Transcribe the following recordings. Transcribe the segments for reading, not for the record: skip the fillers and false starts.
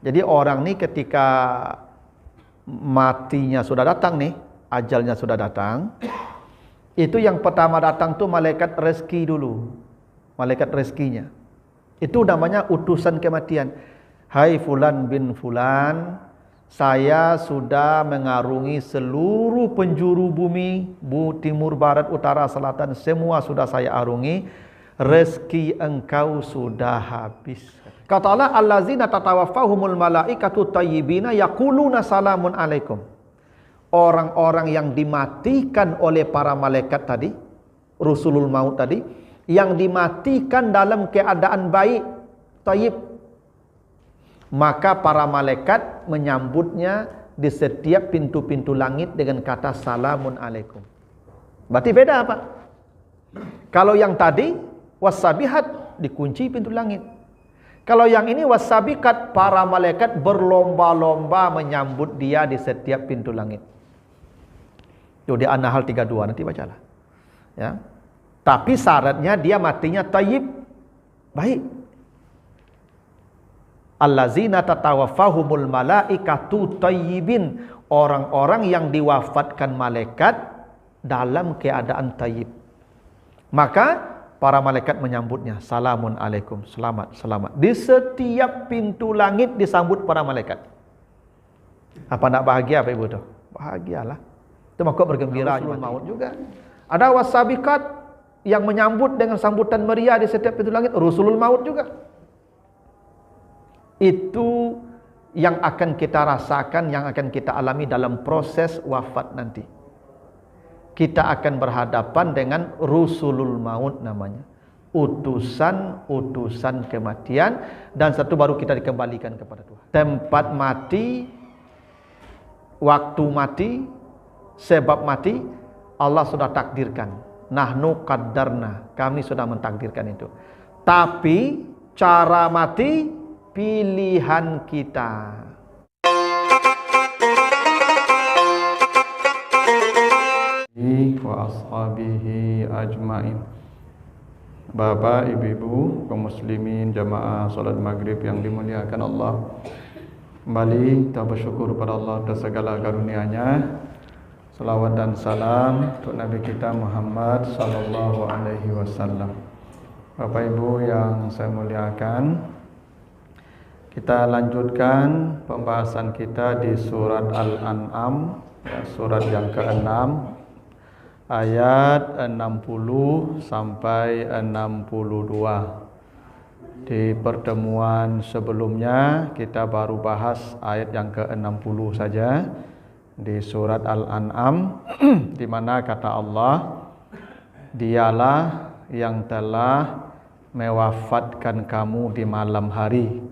Jadi orang ni ketika matinya sudah datang nih, ajalnya sudah datang, itu yang pertama datang tuh malaikat rezeki dulu. Malaikat rezekinya. Itu namanya utusan kematian. Hai fulan bin fulan, saya sudah mengarungi seluruh penjuru bumi, timur, barat, utara, selatan, semua sudah saya arungi. Rezeki engkau sudah habis. Kata Allah, allazina tatawaffahumul malaikatu tayyibina yaquluna salamun alaikum. Orang-orang yang dimatikan oleh para malaikat tadi, rusulul maut tadi, yang dimatikan dalam keadaan baik, tayyib, maka para malaikat menyambutnya di setiap pintu-pintu langit dengan kata salamun alaikum. Berarti beda apa? Kalau yang tadi wasabihat dikunci pintu langit. Kalau yang ini wasabikat, para malaikat berlomba-lomba menyambut dia di setiap pintu langit. Itu di An-Nahl 32, nanti bacalah. Ya. Tapi syaratnya dia matinya tayyib, baik. Allazina tatawaffahumul malaikatu tayyibin, orang-orang yang diwafatkan malaikat dalam keadaan tayyib. Maka para malaikat menyambutnya, salamun alaikum, selamat, selamat. Di setiap pintu langit disambut para malaikat. Apa nak bahagia Pak Ibu tu? Bahagialah. Itu maka bergembira maut juga. Ada wasabikat yang menyambut dengan sambutan meriah di setiap pintu langit, rusulul maut juga. Itu yang akan kita rasakan, yang akan kita alami dalam proses wafat nanti. Kita akan berhadapan dengan rusulul maut namanya, utusan-utusan kematian, dan satu baru kita dikembalikan kepada Tuhan. Tempat mati, waktu mati, sebab mati, Allah sudah takdirkan. Nahnu qaddarna, kami sudah mentakdirkan itu. Tapi cara mati pilihan kita. Wa ashabihi ajmain. Bapak, ibu-ibu, kaum muslimin, jamaah salat maghrib yang dimuliakan Allah, kembali kita bersyukur pada Allah atas segala karunia-Nya. Salawat dan salam untuk Nabi kita Muhammad sallallahu alaihi wasallam. Bapak Ibu yang saya muliakan, kita lanjutkan pembahasan kita di surat Al-An'am, ya, surat yang ke-6, ayat 60 sampai 62. Di pertemuan sebelumnya kita baru bahas ayat yang ke-60 saja di surat Al-An'am, di mana kata Allah, dialah yang telah mewafatkan kamu di malam hari,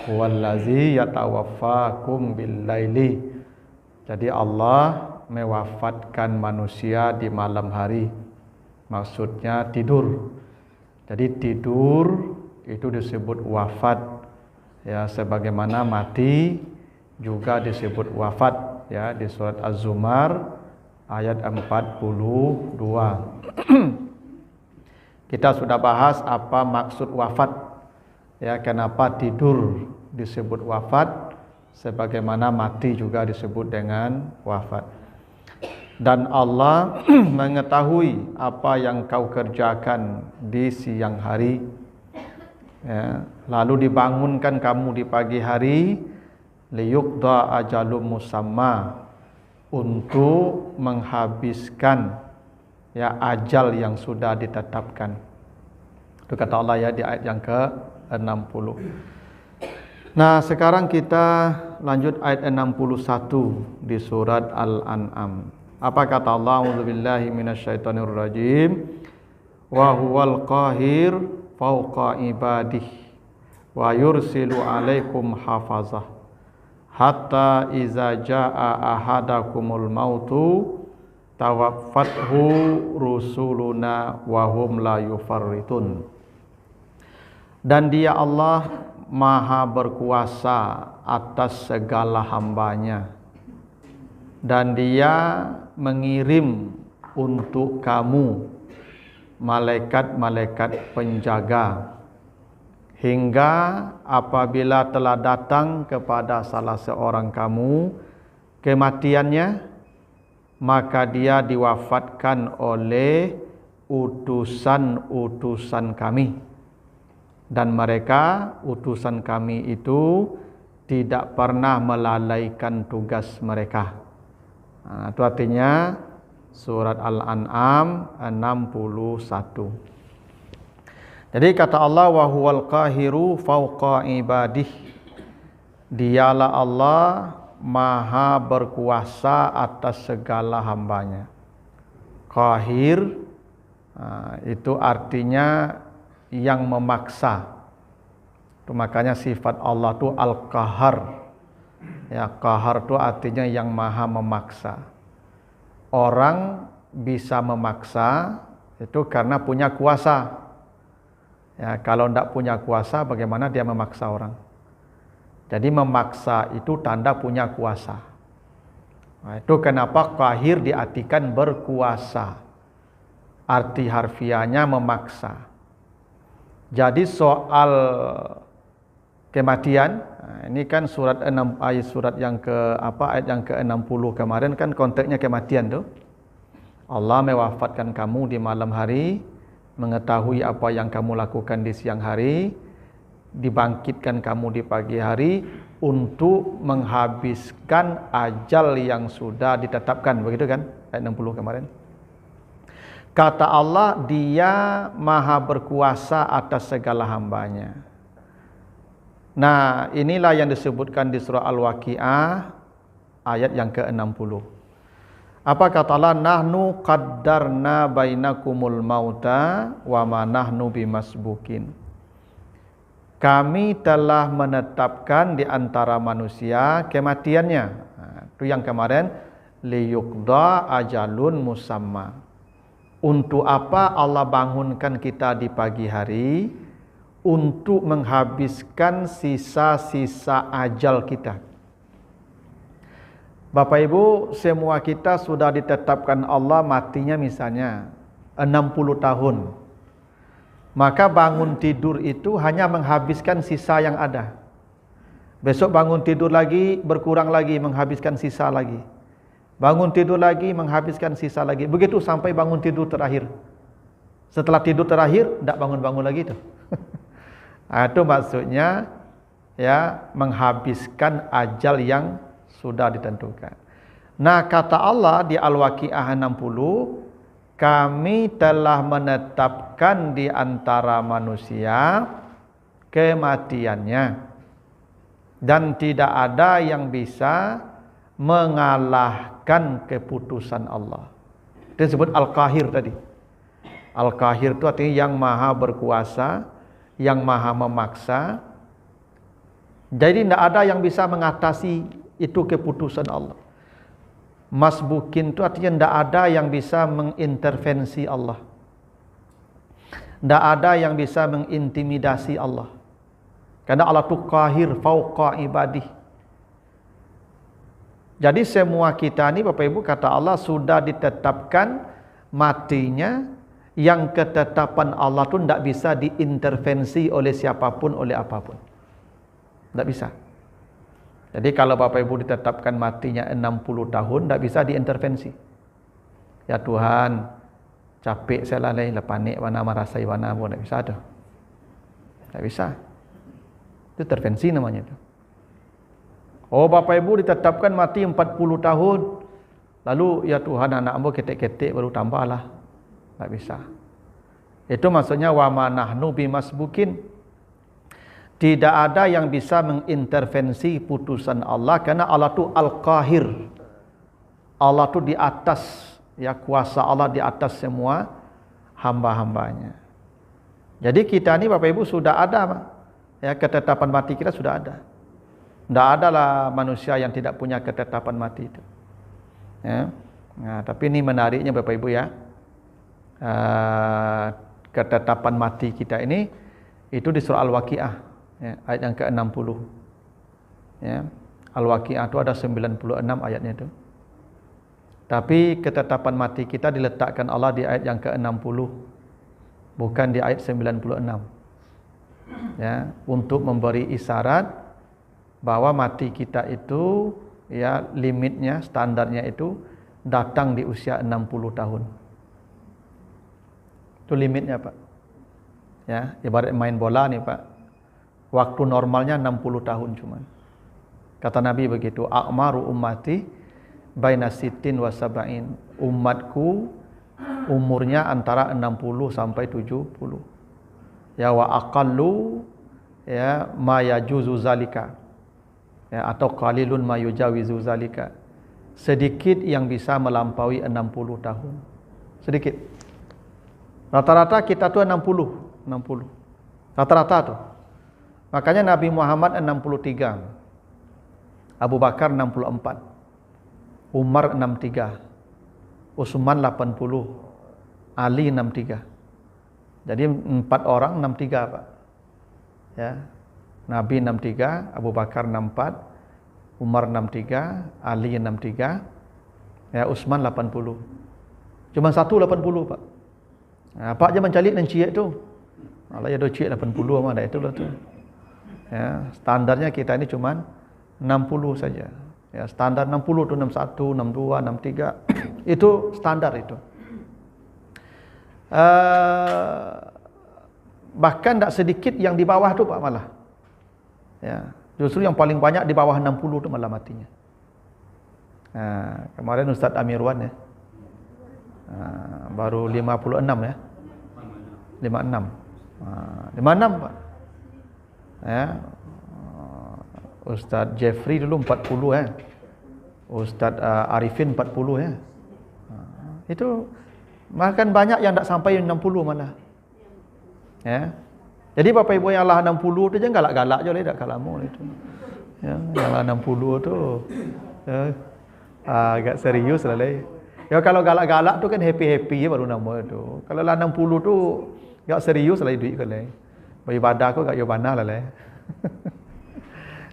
wallazi yatawaffakum bil-laili. Jadi Allah mewafatkan manusia di malam hari, maksudnya tidur. Jadi tidur itu disebut wafat, ya, sebagaimana mati juga disebut wafat, ya, di surat Az-Zumar ayat 42. Kita sudah bahas apa maksud wafat, ya, kenapa tidur disebut wafat, sebagaimana mati juga disebut dengan wafat. Dan Allah mengetahui apa yang kau kerjakan di siang hari, ya, lalu dibangunkan kamu di pagi hari, liyuqda ajalum musamma, untuk menghabiskan, ya, ajal yang sudah ditetapkan. Itu kata Allah, ya, di ayat yang ke-60. Nah, sekarang kita lanjut ayat 61 di surat Al-An'am. Apa kata Allah? A'udzubillahi minasyaitonirrajim. Wa huwal qahir fawqa ibadihi wa yursilu alaikum hafazah hatta iza jaa ahadakumul mautu tawaffathu rusuluna wa hum la yufarritun. Dan dia Allah maha berkuasa atas segala hambanya, dan dia mengirim untuk kamu malaikat-malaikat penjaga hingga apabila telah datang kepada salah seorang kamu kematiannya, maka dia diwafatkan oleh utusan-utusan kami, dan mereka utusan kami itu tidak pernah melalaikan tugas mereka. Itu artinya surat Al-An'am 61. Jadi kata Allah, wa huwal qahiru fawqa ibadih, dialah Allah maha berkuasa atas segala hambanya. Qahir itu artinya yang memaksa. Itu makanya sifat Allah itu Al-Qahar. Ya, qahar itu artinya yang maha memaksa. Orang bisa memaksa itu karena punya kuasa. Ya, kalau tidak punya kuasa, bagaimana dia memaksa orang? Jadi memaksa itu tanda punya kuasa. Nah, itu kenapa qahir diartikan berkuasa. Arti harfiahnya memaksa. Jadi soal kematian, ini kan surat 6 ayat yang ke-60 kemarin kan konteksnya kematian tuh. Allah mewafatkan kamu di malam hari, mengetahui apa yang kamu lakukan di siang hari, dibangkitkan kamu di pagi hari untuk menghabiskan ajal yang sudah ditetapkan, begitu kan? Ayat 60 kemarin. Kata Allah, dia maha berkuasa atas segala hambanya. Nah, inilah yang disebutkan di surah Al-Waqi'ah ayat yang ke-60. Apa kata Allah? Nahnu qaddarna bainakumul mauta wa ma nahnu bimasbukin. Kami telah menetapkan di antara manusia kematiannya. Nah, itu yang kemarin, liyuqda ajalun musamma. Untuk apa Allah bangunkan kita di pagi hari? Untuk menghabiskan sisa-sisa ajal kita. Bapak Ibu, semua kita sudah ditetapkan Allah matinya misalnya 60 tahun. Maka bangun tidur itu hanya menghabiskan sisa yang ada. Besok bangun tidur lagi, berkurang lagi, menghabiskan sisa lagi. Bangun tidur lagi, menghabiskan sisa lagi. Begitu sampai bangun tidur terakhir. Setelah tidur terakhir, tidak bangun-bangun lagi itu. Itu maksudnya ya, menghabiskan ajal yang sudah ditentukan. Nah, kata Allah di Al-Waqi'ah 60, kami telah menetapkan di antara manusia kematiannya, dan tidak ada yang bisa mengalahkan keputusan Allah. Itu disebut Al-Qahir tadi. Al-Qahir itu artinya yang maha berkuasa, yang maha memaksa. Jadi tidak ada yang bisa mengatasi itu keputusan Allah. Masbukin itu artinya tidak ada yang bisa mengintervensi Allah. Tidak ada yang bisa mengintimidasi Allah. Karena Allah itu qahir fauqa ibadih. Jadi semua kita ini Bapak Ibu, kata Allah, sudah ditetapkan matinya, yang ketetapan Allah itu tidak bisa diintervensi oleh siapapun, oleh apapun. Tidak bisa. Jadi kalau Bapak Ibu ditetapkan matinya 60 tahun, tidak bisa diintervensi. Ya Tuhan, capek saya lalai, panik wana merasai wana pun tidak bisa tuh. Tidak bisa. Itu intervensi namanya itu. Oh, Bapak Ibu ditetapkan mati 40 tahun. Lalu ya Tuhan, anak ambo ketik-ketik baru tambahlah. Tak bisa. Itu maksudnya wa ma nahnu bimasbukin. Tidak ada yang bisa mengintervensi putusan Allah, karena Allah itu Al-Qahir. Allah itu di atas, ya, kuasa Allah di atas semua hamba-hambanya. Jadi kita ini Bapak Ibu sudah ada, ya, ketetapan mati kita sudah ada. Tidak adalah manusia yang tidak punya ketetapan mati itu. Ya. Nah, tapi ini menariknya Bapak Ibu ya. Ketetapan mati kita ini itu di surah Al-Waqi'ah, ya, ayat yang ke-60. Ya. Al-Waqi'ah itu ada 96 ayatnya itu. Tapi ketetapan mati kita diletakkan Allah di ayat yang ke-60, bukan di ayat 96. Ya, untuk memberi isyarat bahwa mati kita itu ya limitnya, standarnya itu datang di usia 60 tahun. Itu limitnya, Pak. Ya, ibarat main bola nih, Pak. Waktu normalnya 60 tahun cuman. Kata Nabi begitu, a'maru ummati baina sittin wa sab'in. Umatku umurnya antara 60 sampai 70. Ya, wa aqallu ya ma yajuzu zalika. Ya, atau qalilun ma yujawizu zalika. Sedikit yang bisa melampaui 60 tahun. Sedikit. Rata-rata kita tuh 60. Rata-rata tuh. Makanya Nabi Muhammad 63. Abu Bakar 64. Umar 63. Utsman 80. Ali 63. Jadi 4 orang 63, Pak. Ya. Nabi 63, Abu Bakar 64, Umar 63, Ali 63, ya Utsman 80. Cuma satu 80, Pak. Nah, Pak je mencalik dan ciek tu. Malah ya do ciek 80 mah dah itulah tu. Ya, standarnya kita ini cuma 60 saja. Ya, standar 60 tu 61, 62, 63. Itu standar itu. Bahkan tak sedikit yang di bawah tu, Pak, malah. Ya, justru yang paling banyak di bawah 60 tu malah matinya. Kemarin Ustaz Amirwan ya. Baru 56 ya. 56. 56, Pak. Ya. Ustaz Jeffrey dulu 40 ya. Ustaz Arifin 40 ya. Itu bahkan banyak yang tak sampai 60 malah. Ya. Jadi Bapak Ibu yang lah 60 tu jangan galak-galak je lah, tak kalamu itu. Ya, yang lah 60 tu ya, agak serius lah. Ya kalau galak-galak tu kan happy-happy je baru nama tu. Kalau lah 60 tu agak serius lah duit kan. Beribadah kau agak yobana lah.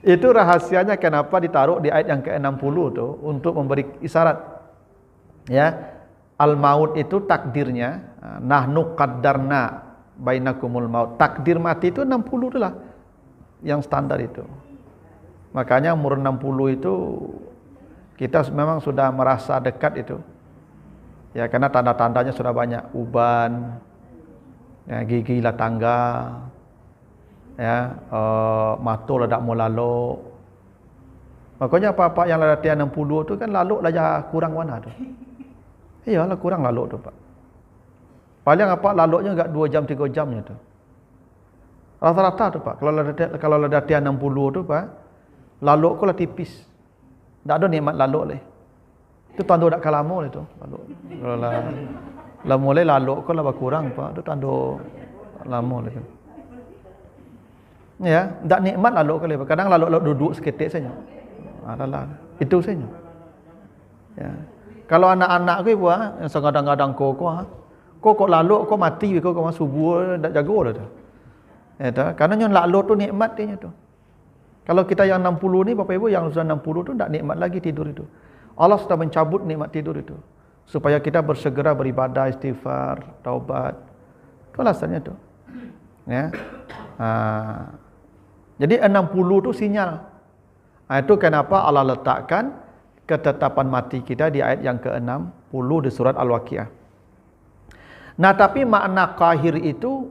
Itu rahasianya kenapa ditaruh di ayat yang ke-60 tu untuk memberi isyarat. Ya. Al-maut itu takdirnya, nahnu qaddarna bainakumul maut. Takdir mati itu 60 tu lah yang standar itu. Makanya umur 60 itu kita memang sudah merasa dekat itu. Ya, karena tanda-tandanya sudah banyak, uban, ya, gigi lah tangga, ya, mata lah tak mau lalu. Makanya apa-apa yang latihan 60 tu kan lalu lah kurang warna tu. Iyalah kurang lalu tu, Pak. Paling apa laluknya enggak 2 jam 3 jamnya tu. Rata-rata tu, Pak. Kalau latihan 60 tu, Pak, laluk kau lah tipis. Tak ada nikmat laluk leh. Itu tanda dak kalamu itu lalu. Kalau lah mulai laluk kau lah berkurang, Pak. Itu tanda lama leh. Ya, tak nikmat laluk kau leh. Kadang laluk duduk seketik saja. Adalah itu saja. Ya. Kalau anak-anak kau buat yang kadang-kadang kau kok laluk kau mati kau subuh dak jaga dah tu. Ya tu, karena yang laluk tu nikmat dia tu. Kalau kita yang 60 ni Bapak Ibu yang sudah 60 tu tak nikmat lagi tidur itu. Allah sudah mencabut nikmat tidur itu supaya kita bersegera beribadah, istighfar, taubat. Itu alasannya tu. Ya. Jadi 60 tu sinyal. Itu kenapa Allah letakkan ketetapan mati kita di ayat yang ke-60 di surat Al-Waqiah. Nah, tapi makna qahir itu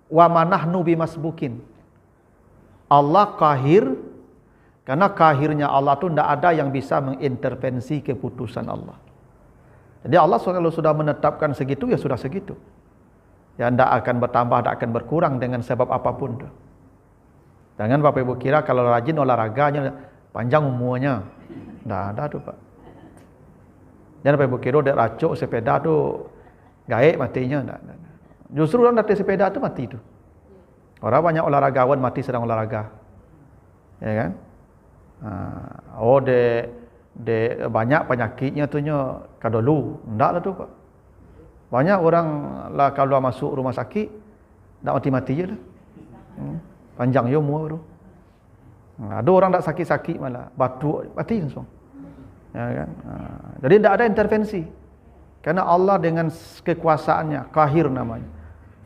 wa manahnu bimasbukin. Allah qahir karena qahirnya Allah tu tidak ada yang bisa mengintervensi keputusan Allah. Jadi Allah kalau sudah menetapkan segitu ya sudah segitu. Ya tidak akan bertambah, tidak akan berkurang dengan sebab apapun tu. Jangan Bapak Ibu kira kalau rajin olahraganya panjang umurnya. Tidak ada tu, Pak. Jangan Bapak Ibu kira dek racuk sepeda tu gaib matinya. Tidak. Justru orang datang sepeda tu mati tu. Orang banyak olahragawan mati sedang olahraga. Ya kan? De banyak penyakitnya tu nya kadolu. Ndaklah tu, Pak. Banyak orang lah kalau masuk rumah sakit ndak mati-mati je lah. Panjang je umur tu. Ada orang tak sakit-sakit malah batuk mati langsung. Ya kan? Jadi tidak ada intervensi. Karena Allah dengan kekuasaannya, qahir namanya.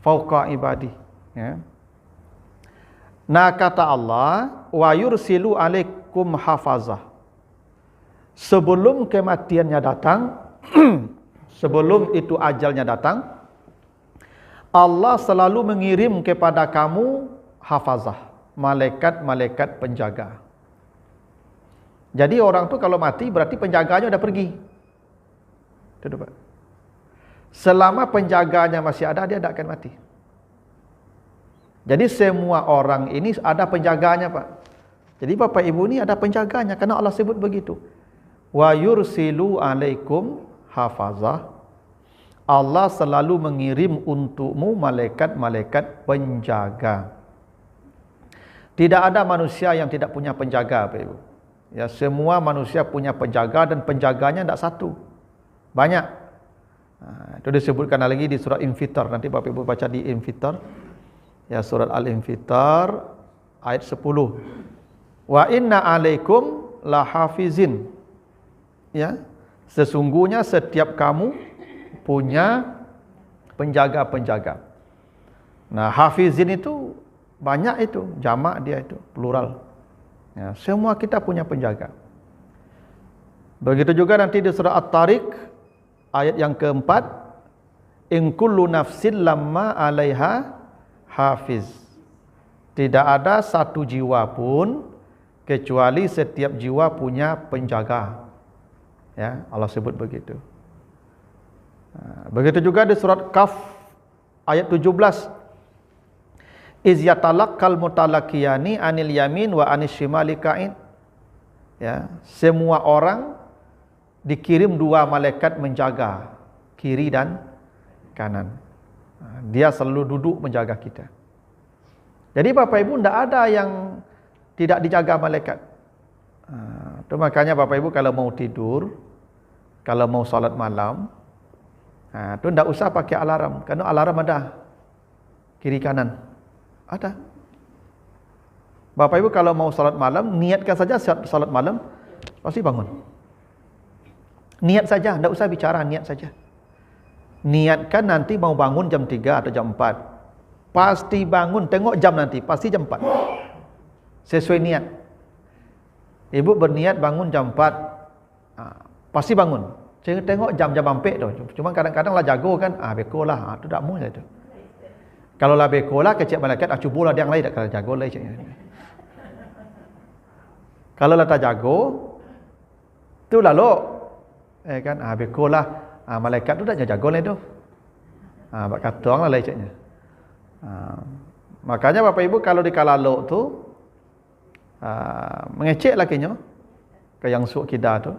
Fauqa ibadi, ya. Nah kata Allah, wa yursilu alaikum hafazah. Sebelum kematiannya datang, sebelum itu ajalnya datang, Allah selalu mengirim kepada kamu hafazah, malaikat-malaikat penjaga. Jadi orang tu kalau mati berarti penjaganya dah pergi. Itu Pak. Selama penjaganya masih ada, dia tak akan mati. Jadi semua orang ini ada penjaganya Pak. Jadi Bapak Ibu ni ada penjaganya, kerana Allah sebut begitu. Wa yursilu alaikum hafazah. Allah selalu mengirim untukmu malaikat-malaikat penjaga. Tidak ada manusia yang tidak punya penjaga Bapak Ibu. Ya, semua manusia punya penjaga dan penjaganya tidak satu. Banyak. Itu disebutkan lagi di surat Infitar. Nanti Bapak Ibu baca di Infitar. Ya, surat Al-Infitar ayat 10. Wa inna alaikum lahafizin. Ya, sesungguhnya setiap kamu punya penjaga-penjaga. Nah, hafizin itu banyak, itu jamak dia, itu plural. Ya, semua kita punya penjaga. Begitu juga nanti di surah At-Tariq ayat yang keempat, in kullu nafsin lamma 'alaiha hafiz. Tidak ada satu jiwa pun kecuali setiap jiwa punya penjaga. Ya, Allah sebut begitu. Begitu juga di surat Kaf ayat 17. Iz yatalaqqal mutalaqiyani anil yamin wa anis shimali qa'id. Ya, semua orang dikirim dua malaikat menjaga kiri dan kanan. Dia selalu duduk menjaga kita. Jadi Bapak Ibu, tidak ada yang tidak dijaga malaikat. Itu makanya Bapak Ibu kalau mau tidur, kalau mau salat malam, itu tidak usah pakai alarm, kerana alarm ada kiri kanan, ada. Bapak Ibu kalau mau salat malam, niatkan saja salat malam, pasti bangun. Niat saja, tidak usah bicara, niat saja. Niatkan nanti mau bangun jam 3 atau jam 4. Pasti bangun, tengok jam nanti, pasti jam 4. Sesuai niat. Ibu berniat bangun jam 4, pasti bangun. Saya tengok jam hampir tu. Cuma kadang-kadang lah jago kan, beko lah, tu tak mau tu. Kalau lah beko lah, kecik malaikat, cubulah dia yang lain, tak kalau jago lah. Kalau lah tak jago, tu lalu, kan, beko lah, malaikat tu tak jago lah tu. Bak katong lah leceknya. Makanya Bapak Ibu kalau di kalalok tu, mengecek lakinya, ke yang suuk kita tu,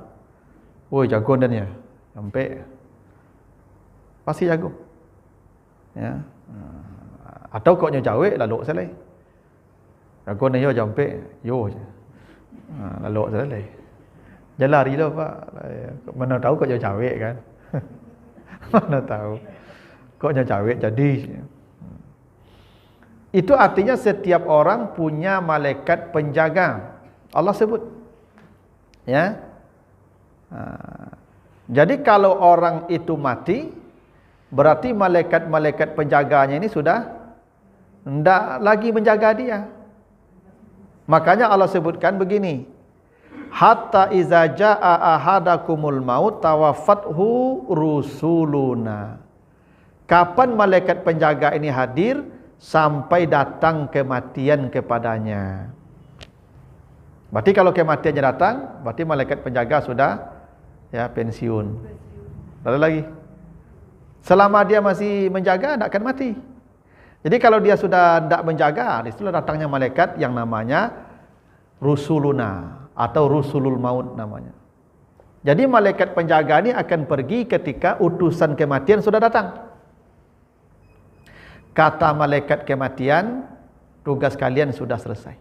woi jago dan ya, sampai pasti jago. Ya. Atau kau jauh lalu selai. Jago ni yo sampai yo je. Lalu selai. Jangan lari lah Pak. Mana tahu kau jauh kan. Mana tahu. Kau jauh jadi. Itu artinya setiap orang punya malaikat penjaga. Allah sebut. Ya. Jadi kalau orang itu mati, berarti malaikat-malaikat penjaganya ini sudah tidak lagi menjaga dia. Makanya Allah sebutkan begini, hatta iza jaa ahadakumul maut tawaffathu rusuluna. Kapan malaikat penjaga ini hadir? Sampai datang kematian kepadanya. Berarti kalau kematiannya datang, berarti malaikat penjaga sudah ya pensiun. Lalu lagi, selama dia masih menjaga, tidak akan mati. Jadi kalau dia sudah tidak menjaga, disitulah datangnya malaikat yang namanya rusuluna atau rusulul maut namanya. Jadi malaikat penjaga ini akan pergi ketika utusan kematian sudah datang. Kata malaikat kematian, tugas kalian sudah selesai.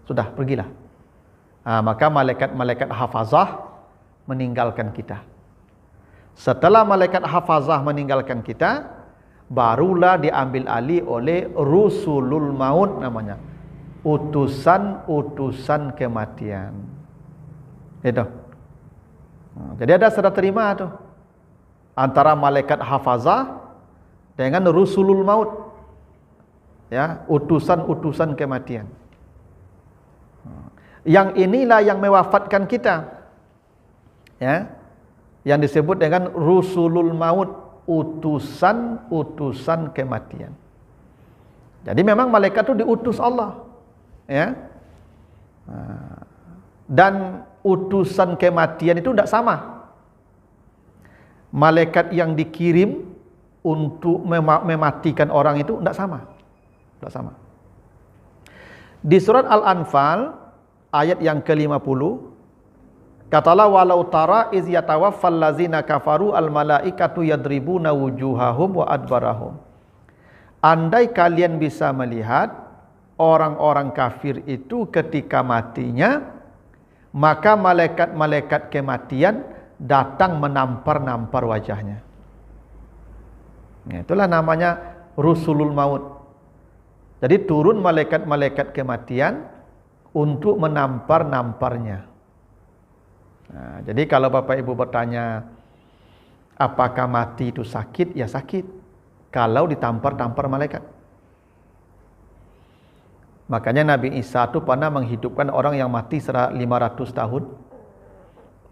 Sudah, pergilah. Maka malaikat-malaikat hafazah meninggalkan kita. Setelah malaikat hafazah meninggalkan kita, barulah diambil alih oleh rusulul maut namanya. Utusan-utusan kematian. Itu. Jadi ada serah terima tu antara malaikat hafazah dengan rusulul maut. Ya, utusan-utusan kematian. Yang inilah yang mewafatkan kita. Ya. Yang disebut dengan rusulul maut, utusan-utusan kematian. Jadi memang malaikat itu diutus Allah. Ya. Dan utusan kematian itu tidak sama. Malaikat yang dikirim untuk mematikan orang itu tidak sama. Tidak sama. Di surat Al-Anfal ayat yang ke-50, katalah walau tara iz yatawaffal ladzina kafaru al malaikatu yadribuna wujuhahum wa adbarahum. Andai kalian bisa melihat orang-orang kafir itu ketika matinya, maka malaikat-malaikat kematian datang menampar-nampar wajahnya. Itulah namanya rusulul maut. Jadi turun malaikat-malaikat kematian untuk menampar-namparnya. Nah, jadi kalau Bapak Ibu bertanya, apakah mati itu sakit? Ya sakit. Kalau ditampar-tampar malaikat. Makanya Nabi Isa itu pernah menghidupkan orang yang mati 500 tahun.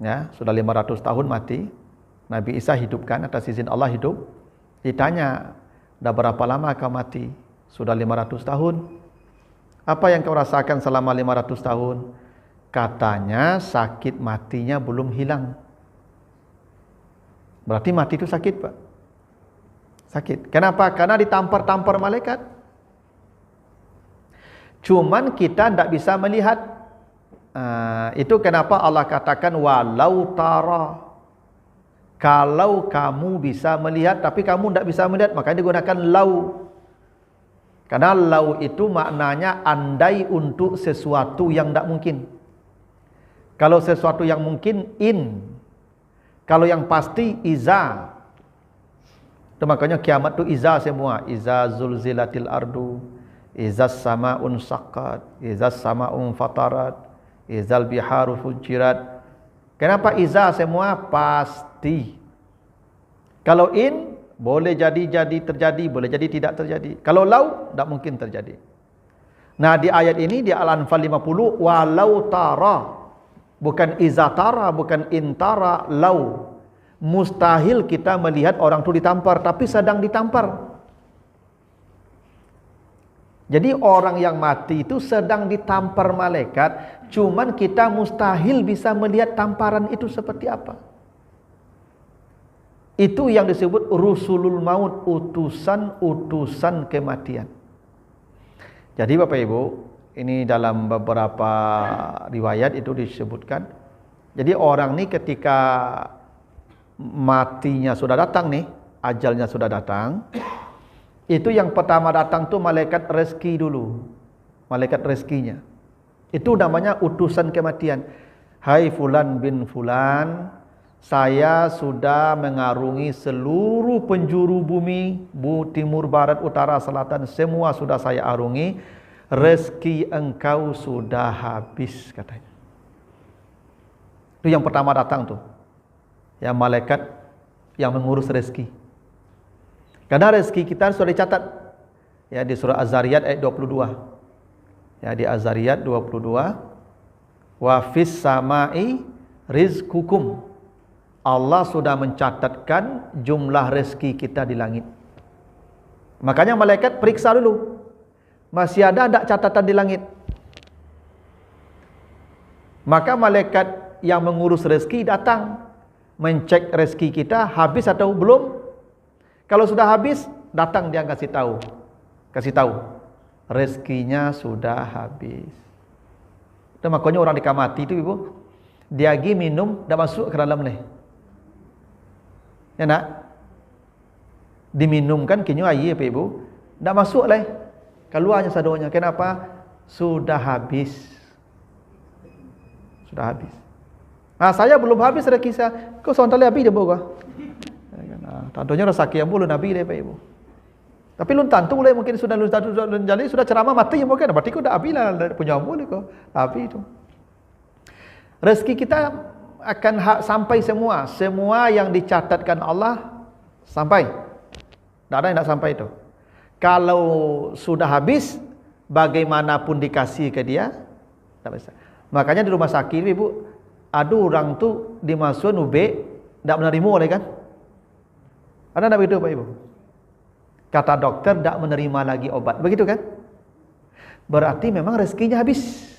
Ya, sudah 500 tahun mati. Nabi Isa hidupkan atas izin Allah hidup. Ditanya, "Dah berapa lama kau mati?" Sudah 500 tahun. Apa yang kau rasakan selama 500 tahun? Katanya sakit matinya belum hilang. Berarti mati itu sakit, Pak. Sakit. Kenapa? Karena ditampar-tampar malaikat. Cuman kita tidak bisa melihat. Itu kenapa Allah katakan walau tara. Kalau kamu bisa melihat, tapi kamu tidak bisa melihat, makanya digunakan lau. Karena lau itu maknanya andai untuk sesuatu yang tidak mungkin. Kalau sesuatu yang mungkin in. Kalau yang pasti iza. Itu makanya kiamat itu iza semua. Iza zulzilatil ardu, iza sama'un saqqat, iza sama'un fatarat, izal biharu fujirat. Kenapa iza semua? Pasti. Kalau in boleh jadi terjadi, boleh jadi tidak terjadi. Kalau lau, tidak mungkin terjadi. Nah di ayat ini di Al-Anfal 50, walau tara. Bukan izatara, bukan intara, lau. Mustahil kita melihat orang itu ditampar, tapi sedang ditampar. Jadi orang yang mati itu sedang ditampar malaikat, cuman kita mustahil bisa melihat tamparan itu seperti apa. Itu yang disebut rusulul maut, utusan-utusan kematian. Jadi Bapak Ibu, ini dalam beberapa riwayat itu disebutkan. Jadi orang ini ketika matinya sudah datang nih, ajalnya sudah datang, itu yang pertama datang tuh malaikat rezeki dulu. Malaikat rezekinya. Itu namanya utusan kematian. Hai fulan bin fulan, saya sudah mengarungi seluruh penjuru bumi, timur, barat, utara, selatan, semua sudah saya arungi. Rezeki engkau sudah habis, katanya. Itu yang pertama datang tuh. Ya, malaikat yang mengurus rezeki. Karena rezeki kita sudah dicatat. Ya, di surah Az-Zariyat ayat 22. Ya, di Az-Zariyat 22. Wa fis sama'i rizqukum. Allah sudah mencatatkan jumlah rezeki kita di langit. Makanya malaikat periksa dulu. Masih ada tak catatan di langit? Maka malaikat yang mengurus rezeki datang mencek rezeki kita habis atau belum. Kalau sudah habis, datang dia kasih tahu rezekinya sudah habis. Itu makanya orang dikamati itu Ibu, dia pergi minum dah masuk ke dalam nih. Ya nak? Diminumkan kinyo air Pak Ibu, dah masuk lah. Keluarnya sadonya. Kenapa? Sudah habis. Sudah habis. Nah, saya belum habis rezeki saya. Kau sontali habis dia bawa. Tentunya rezeki yang belum Nabi dia Pak Ibu. Tapi lu tentu boleh mungkin sudah jadi sudah ceramah mati mungkin. Berarti kau dah habis lah punya boleh kau. Habis itu. Rezeki kita akan sampai semua. Semua yang dicatatkan Allah sampai. Tak ada yang tak sampai itu. Kalau sudah habis, bagaimanapun dikasih ke dia, tak bisa. Makanya di rumah sakit ibu, ada orang tu dimasukkan UB, tak menerima oleh kan? Ada tak begitu Pak Ibu? Kata dokter tak menerima lagi obat, begitu kan? Berarti memang rezekinya habis.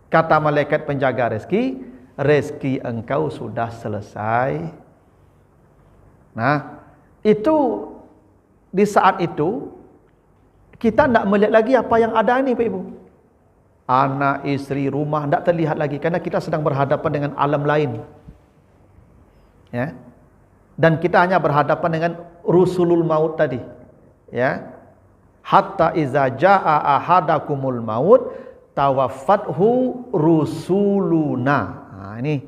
Kata malaikat penjaga rezeki engkau sudah selesai. Nah, itu di saat itu kita tidak melihat lagi apa yang ada ini Pak Ibu. Anak, istri, rumah tidak terlihat lagi karena kita sedang berhadapan dengan alam lain. Ya. Dan kita hanya berhadapan dengan rusulul maut tadi. Ya. Hatta iza jaa ahadakumul maut tawaffathu rusuluna. Nah, ini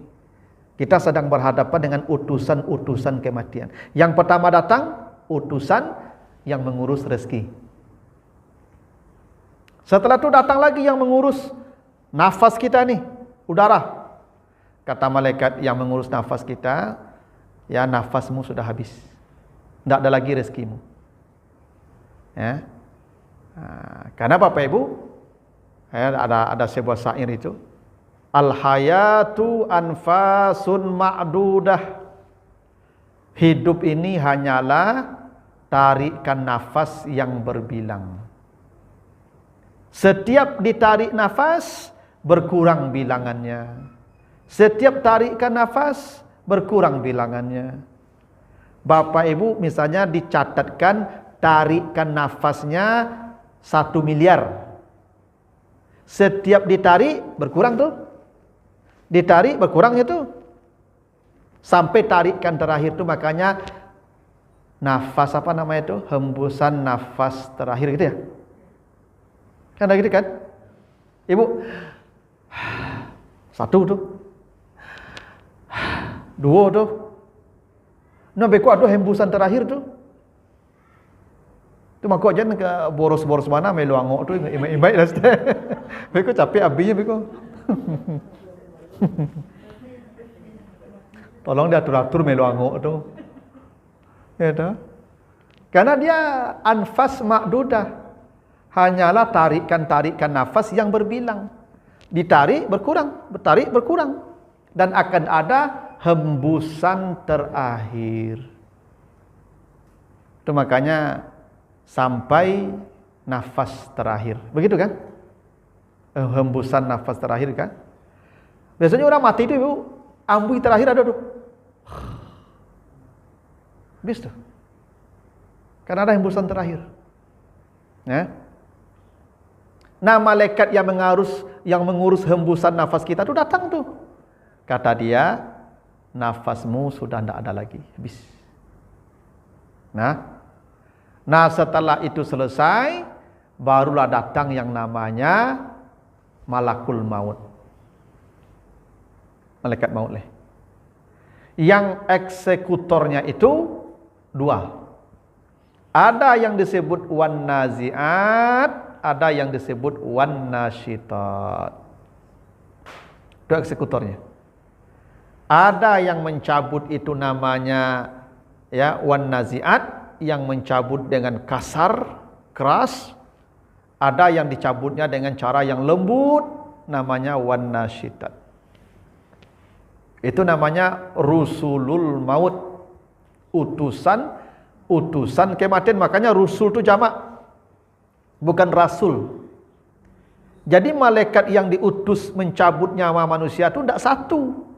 kita sedang berhadapan dengan utusan-utusan kematian. Yang pertama datang utusan yang mengurus rezeki. Setelah itu datang lagi yang mengurus nafas kita nih, udara. Kata malaikat yang mengurus nafas kita, ya nafasmu sudah habis. Tidak ada lagi rezekimu. Ya. Karena Bapak Ibu, ada sebuah syair itu, al hayatu anfasun ma'dudah. Hidup ini hanyalah tarikan nafas yang berbilang. Setiap ditarik nafas berkurang bilangannya. Setiap tarikan nafas berkurang bilangannya. Bapak Ibu misalnya dicatatkan tarikan nafasnya 1 miliar. Setiap ditarik berkurang tuh. Ditarik berkurang itu. Sampai tarikan terakhir tuh, makanya nafas apa namanya itu? Hembusan nafas terakhir gitu ya. Kan ada gitu kan? Ibu 1 tuh. 2 tuh. Nah beku ada hembusan terakhir tuh. Tu makok jan ke boros-boros mana melu angok tu imbai dah. Beku capek abinya beku. Tolong dia atur-atur melu angok tu. Ya dah. Karena dia anfas ma'dudah. Hanyalah tarikan nafas yang berbilang. Ditarik berkurang, bertarik berkurang. Dan akan ada hembusan terakhir. Itu makanya sampai nafas terakhir. Begitu kan? Hembusan nafas terakhir kan? Biasanya orang mati itu Ibu, ambui terakhir ada tuh. Habis tuh. Karena ada hembusan terakhir. Ya. Nah, malaikat yang mengurus hembusan nafas kita tuh datang tuh. Kata dia, nafasmu sudah tidak ada lagi, habis. Nah setelah itu selesai, barulah datang yang namanya malakul maut. Malaikat maut lah. Yang eksekutornya itu 2. Ada yang disebut wan naziat, ada yang disebut wan nasyitat. Itu eksekutornya. Ada yang mencabut itu namanya ya wan naziat, yang mencabut dengan kasar, keras. Ada yang dicabutnya dengan cara yang lembut, namanya wan nasyitat. Itu namanya rusulul maut. Utusan kematian. Makanya rusul itu jamak, bukan rasul. Jadi malaikat yang diutus mencabut nyawa manusia itu tidak satu.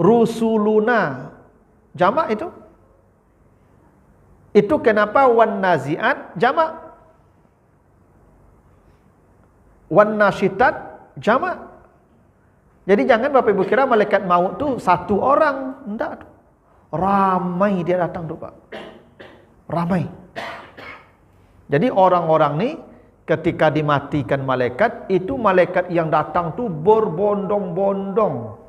Rusuluna jamak itu. Itu kenapa wan naziat jamak, wan nasyitat jamak. Jadi jangan Bapak Ibu kira malaikat maut itu 1 orang, enggak. Ramai dia datang tuh Pak. Ramai. Jadi orang-orang nih ketika dimatikan malaikat, itu malaikat yang datang tuh berbondong-bondong.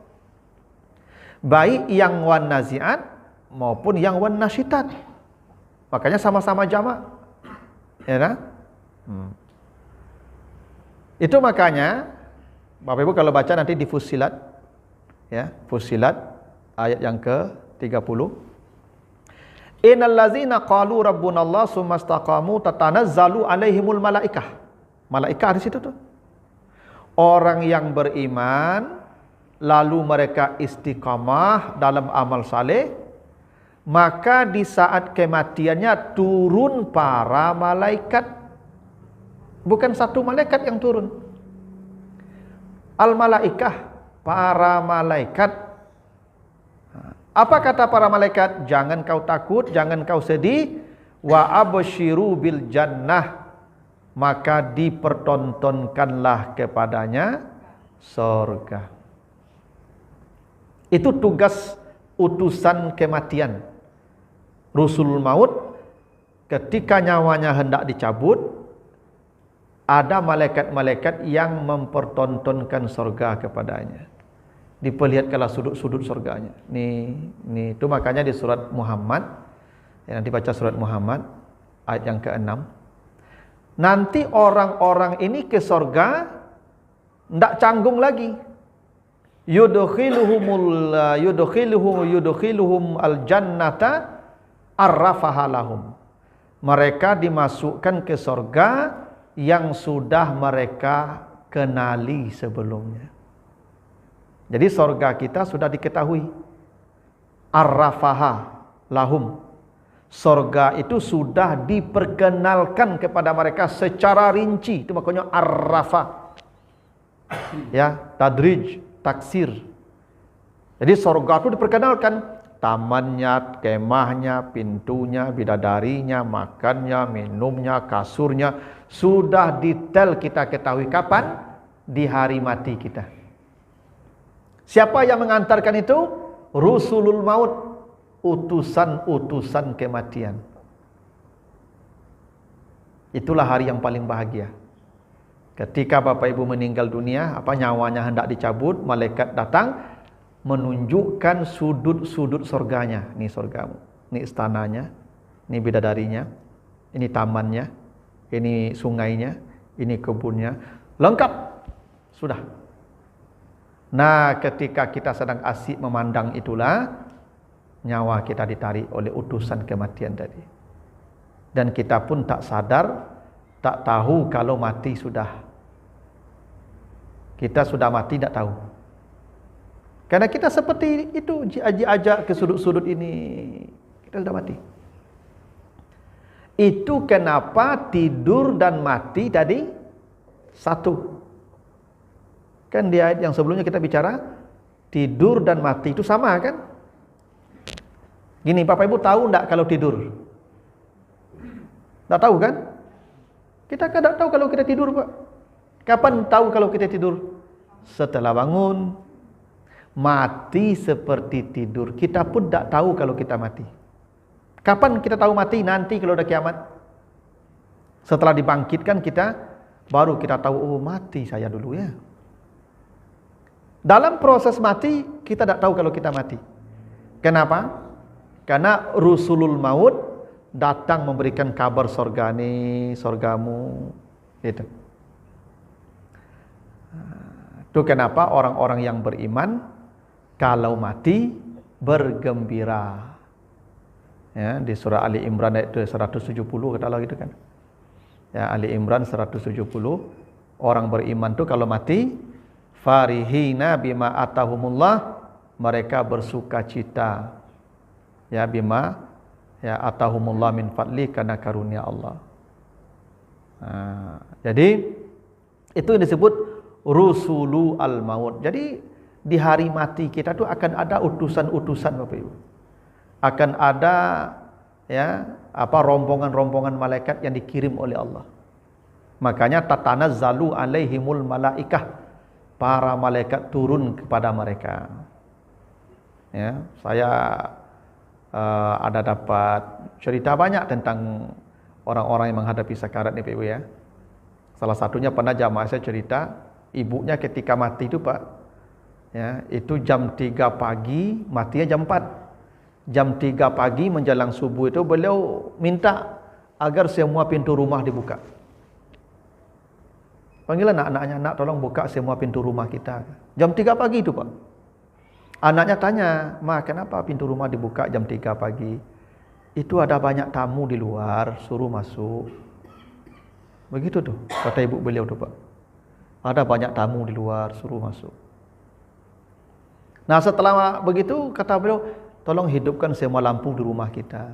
Baik yang wan naziat maupun yang wan nasyitat. Makanya sama-sama jamak. Ya kan? Itu makanya Bapak Ibu kalau baca nanti di Fussilat, ya, Fussilat ayat yang ke-30. Innal ladzina qalu rabbunallah tsumma istaqamu tatanazzalu alaihimul malaikah. Malaikah di situ tuh. Orang yang beriman lalu mereka istiqamah dalam amal saleh, maka di saat kematiannya turun para malaikat. Bukan satu malaikat yang turun. Al-malaikah, para malaikat. Apa kata para malaikat? Jangan kau takut, jangan kau sedih. Wa absyiru bil jannah, maka dipertontonkanlah kepadanya surga. Itu tugas utusan kematian. Rusulul maut, ketika nyawanya hendak dicabut, ada malaikat-malaikat yang mempertontonkan surga kepadanya. Diperlihatkanlah sudut-sudut surganya. Nih itu makanya di surat Muhammad, ya, nanti baca surat Muhammad ayat yang ke-6. Nanti orang-orang ini ke surga ndak canggung lagi. Yudkhiluhum al-jannata arrafaha lahum. Mereka dimasukkan ke surga yang sudah mereka kenali sebelumnya. Jadi surga kita sudah diketahui. Arrafaha lahum. Surga itu sudah diperkenalkan kepada mereka secara rinci. Itu makanya arrafa. Ya, tadrij, taksir. Jadi surga itu diperkenalkan. Tamannya, kemahnya, pintunya, bidadarinya, makannya, minumnya, kasurnya. Sudah detail kita ketahui. Kapan? Di hari mati kita. Siapa yang mengantarkan itu? Rusulul maut, utusan-utusan kematian. Itulah hari yang paling bahagia. Ketika Bapak Ibu meninggal dunia, nyawanya hendak dicabut, malaikat datang menunjukkan sudut-sudut surganya. Ini surgamu, ini istananya, ini bidadarinya, ini tamannya, ini sungainya, ini kebunnya, lengkap. Sudah. Nah, ketika kita sedang asyik memandang itulah, nyawa kita ditarik oleh utusan kematian tadi. Dan kita pun tak sadar, tak tahu kalau mati sudah. Kita sudah mati tak tahu. Karena kita seperti itu, ajak ke sudut-sudut ini, kita sudah mati. Itu kenapa tidur dan mati tadi satu. Kan di ayat yang sebelumnya kita bicara tidur dan mati itu sama kan? Gini, Bapak Ibu tahu enggak kalau tidur? Enggak tahu kan? Kita kan enggak tahu kalau kita tidur, Pak. Kapan tahu kalau kita tidur? Setelah bangun. Mati seperti tidur. Kita pun enggak tahu kalau kita mati. Kapan kita tahu mati? Nanti kalau udah kiamat. Setelah dibangkitkan kita baru kita tahu, oh mati saya dulu ya. Dalam proses mati, kita tidak tahu kalau kita mati. Kenapa? Karena Rusulul Maut datang memberikan kabar surga nih, surgamu. Gitu. Itu kenapa orang-orang yang beriman, kalau mati, bergembira. Ya, di surah Ali Imran ayat 170, kata Allah gitu kan. Ya, Ali Imran 170, orang beriman tuh kalau mati, farihina bima atahumullah, mereka bersuka cita ya bima ya atahumullah min fadli, karena karunia Allah. Jadi itu yang disebut rusulu al maut. Jadi di hari mati kita tuh akan ada utusan-utusan, Bapak Ibu. Akan ada ya rombongan-rombongan malaikat yang dikirim oleh Allah. Makanya tatanazzalu alaihimul malaikah, para malaikat turun kepada mereka. Ya, saya ada dapat cerita banyak tentang orang-orang yang menghadapi sakarat nih, Ibu ya. Salah satunya pernah jamaah saya cerita, ibunya ketika mati itu, Pak, ya, itu jam 3 pagi, matinya jam 4. Jam 3 pagi menjelang subuh itu beliau minta agar semua pintu rumah dibuka. Panggil anak-anaknya, nak tolong buka semua pintu rumah kita. Jam 3 pagi itu, Pak. Anaknya tanya, Ma, kenapa pintu rumah dibuka jam 3 pagi? itu ada banyak tamu di luar, suruh masuk. Begitu tuh kata ibu beliau tuh Pak. Ada banyak tamu di luar, suruh masuk. Nah setelah begitu kata beliau, tolong hidupkan semua lampu di rumah kita.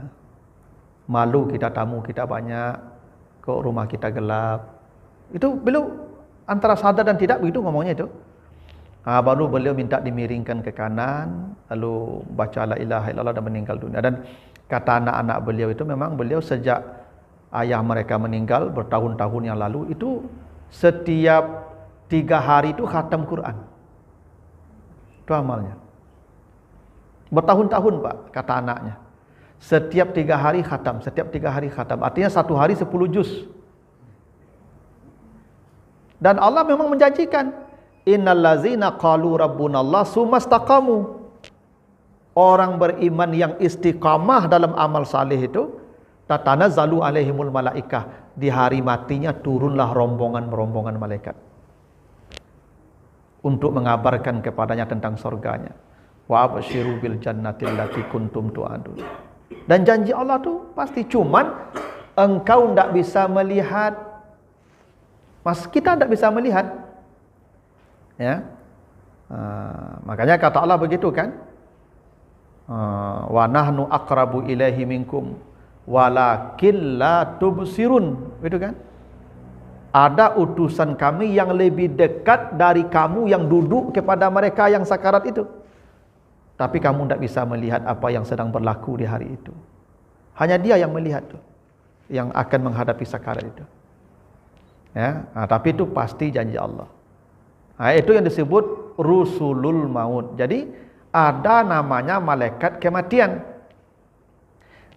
Malu kita tamu kita banyak, kok rumah kita gelap. Itu beliau antara sadar dan tidak begitu ngomongnya itu. Baru beliau minta dimiringkan ke kanan, lalu baca la ilaha illallah dan meninggal dunia. Dan kata anak-anak beliau itu memang beliau sejak ayah mereka meninggal bertahun-tahun yang lalu itu setiap 3 hari itu khatam Quran. Itu amalnya. Bertahun-tahun Pak, kata anaknya. Setiap 3 hari khatam, setiap 3 hari khatam. Artinya 1 hari 10 juz. Dan Allah memang menjanjikan, innal ladzina qalu rabbunallah tsumastaqamu. Orang beriman yang istiqamah dalam amal saleh itu, tatanazzalu alaihimul malaikah. Di hari matinya turunlah rombongan-rombongan malaikat untuk mengabarkan kepadanya tentang surganya. Wa absyiru bil jannati allati kuntum tu'adun. Dan janji Allah tuh pasti, cuman engkau tidak bisa melihat. Kita tidak bisa melihat. Ya, makanya kata Allah begitu kan, wa nahnu aqrabu ilaihi minkum walakin la tubsirun, gitu kan? Ada utusan kami yang lebih dekat dari kamu yang duduk kepada mereka yang sakarat itu, tapi kamu tidak bisa melihat apa yang sedang berlaku di hari itu. Hanya Dia yang melihat tuh, yang akan menghadapi sakarat itu. Ya, tapi itu pasti janji Allah. Itu yang disebut rusulul maut. Jadi ada namanya malaikat kematian.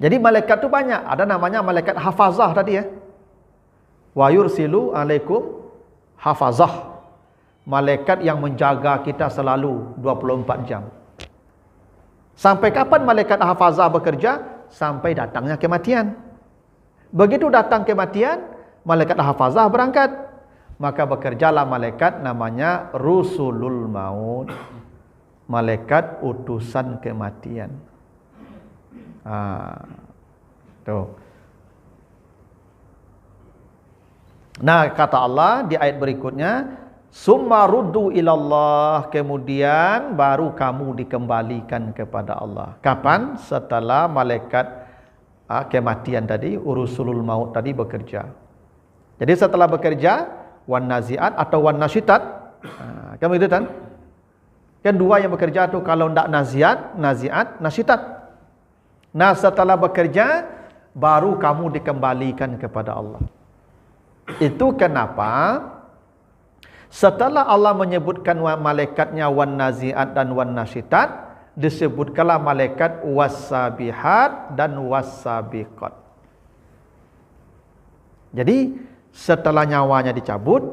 Jadi malaikat itu banyak. Ada namanya malaikat hafazah tadi ya. Wa yursilu alaikum hafazah. Malaikat yang menjaga kita selalu 24 jam. Sampai kapan malaikat hafazah bekerja? Sampai datangnya kematian. Begitu datang kematian, malaikat hafazah berangkat. Maka bekerjalah malaikat namanya rusulul maut, malaikat utusan kematian. Tuh. Nah kata Allah di ayat berikutnya, summa ruddu ilallah, kemudian baru kamu dikembalikan kepada Allah. Kapan? Setelah malaikat kematian tadi, rusulul maut tadi bekerja. Jadi setelah bekerja, wan naziat atau wan nasyitat, kan begitu kan? Kan 2 yang bekerja tuh, kalau ndak naziat, nasyitat. Nah setelah bekerja baru kamu dikembalikan kepada Allah. Itu kenapa setelah Allah menyebutkan malaikatnya wan naziat dan wan nasyitat, disebutkanlah malaikat wassabihat dan wassabiqat. Jadi setelah nyawanya dicabut,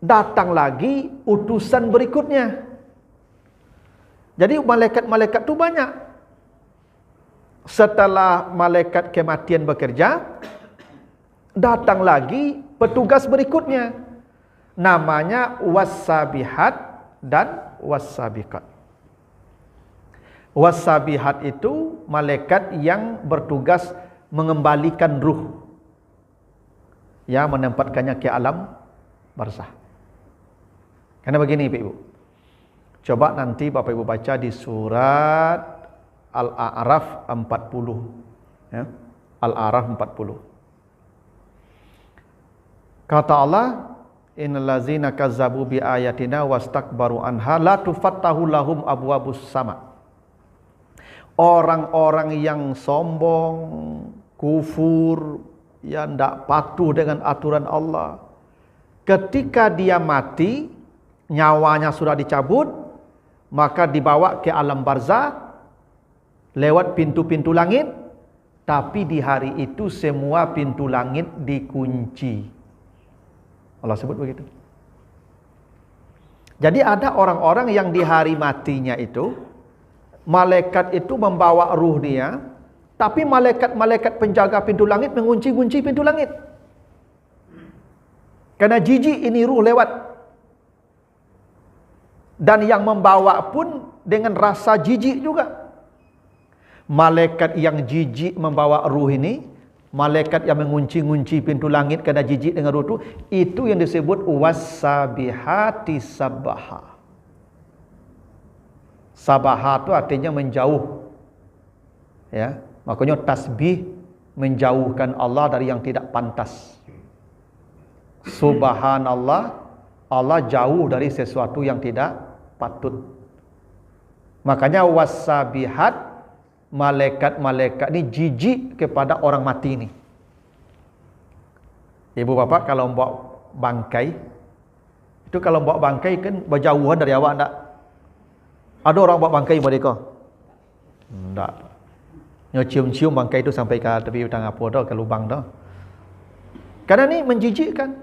datang lagi utusan berikutnya. Jadi malaikat-malaikat itu banyak. Setelah malaikat kematian bekerja, datang lagi petugas berikutnya. Namanya wassabihat dan wassabiqat. Wassabihat itu malaikat yang bertugas mengembalikan ruh, ya, menempatkannya ke alam barzah. Karena begini Bapak Ibu, coba nanti Bapak Ibu baca di surat Al-A'raf 40 ya. Al-A'raf 40. Kata Allah, innal ladzina kazzabu bi ayatina wastakbaru anha la tufattahu lahum abwabus sama. Orang-orang yang sombong, kufur, yang tidak patuh dengan aturan Allah, ketika dia mati, nyawanya sudah dicabut, maka dibawa ke alam barzah lewat pintu-pintu langit. Tapi di hari itu semua pintu langit dikunci. Allah sebut begitu. Jadi ada orang-orang yang di hari matinya itu, malaikat itu membawa ruh dia, tapi malaikat-malaikat penjaga pintu langit mengunci-kunci pintu langit. Karena jijik ini ruh lewat. Dan yang membawa pun dengan rasa jijik juga. malaikat yang jijik membawa ruh ini, malaikat yang mengunci-ngunci pintu langit kerana jijik dengan ruh itu yang disebut was-sabihati sabbaha. Sabaha itu artinya menjauh. Ya, makanya tasbih menjauhkan Allah dari yang tidak pantas. Subhanallah, Allah jauh dari sesuatu yang tidak patut. Makanya was-sabihat, malaikat-malaikat ini jijik kepada orang mati ini. Ibu bapak kalau bawa bangkai, itu kalau bawa bangkai kan berjauhan dari awak tak? Ada orang bawa bangkai mereka? Tak. Nyo cium-cium bangkai itu sampai ke tepi hutang apa dah, ke lubang dah. Karena ni menjijikkan.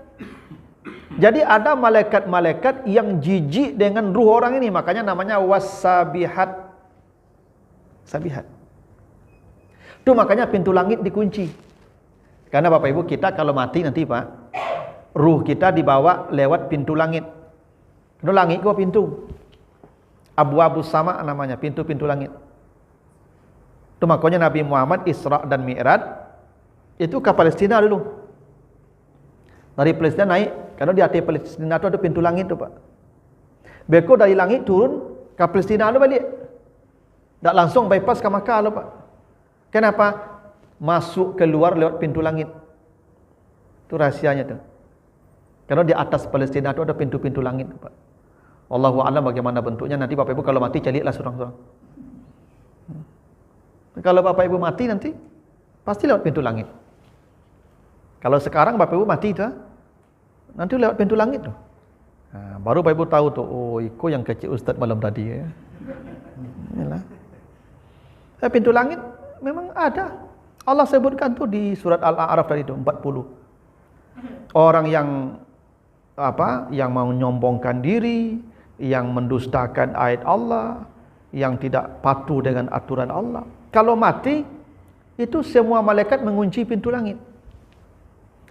Jadi ada malaikat-malaikat yang jijik dengan ruh orang ini, makanya namanya was-sabihat. Sabihat. Tu makanya pintu langit dikunci. Karena Bapak Ibu, kita kalau mati nanti Pak, ruh kita dibawa lewat pintu langit. Itu langit ke pintu. Abu-abu sama namanya, pintu-pintu langit. Itu makanya Nabi Muhammad Isra dan Mi'raj itu ke Palestina dulu. Dari Palestina naik, karena di atas Palestina itu ada pintu langit tu Pak. Beko dari langit turun ke Palestina tu balik. Tak langsung bypass ke Makkah tu Pak. Kenapa? Masuk keluar lewat pintu langit. Itu rahsianya tu. Karena di atas Palestina itu ada pintu-pintu langit tu Pak. Allahu a'lam bagaimana bentuknya, nanti Bapak Ibu kalau mati carilah seorang-seorang. Kalau Bapak Ibu mati nanti pasti lewat pintu langit. Kalau sekarang Bapak Ibu mati tu, nanti lewat pintu langit tu. Baru Bapak Ibu tahu tu, oh iko yang kecil Ustaz malam tadi ya. Yalah. Pintu langit memang ada. Allah sebutkan tu di surat Al-A'raf tadi tu 40. Orang yang yang mau menyombongkan diri, yang mendustakan ayat Allah, yang tidak patuh dengan aturan Allah. Kalau mati, itu semua malaikat mengunci pintu langit.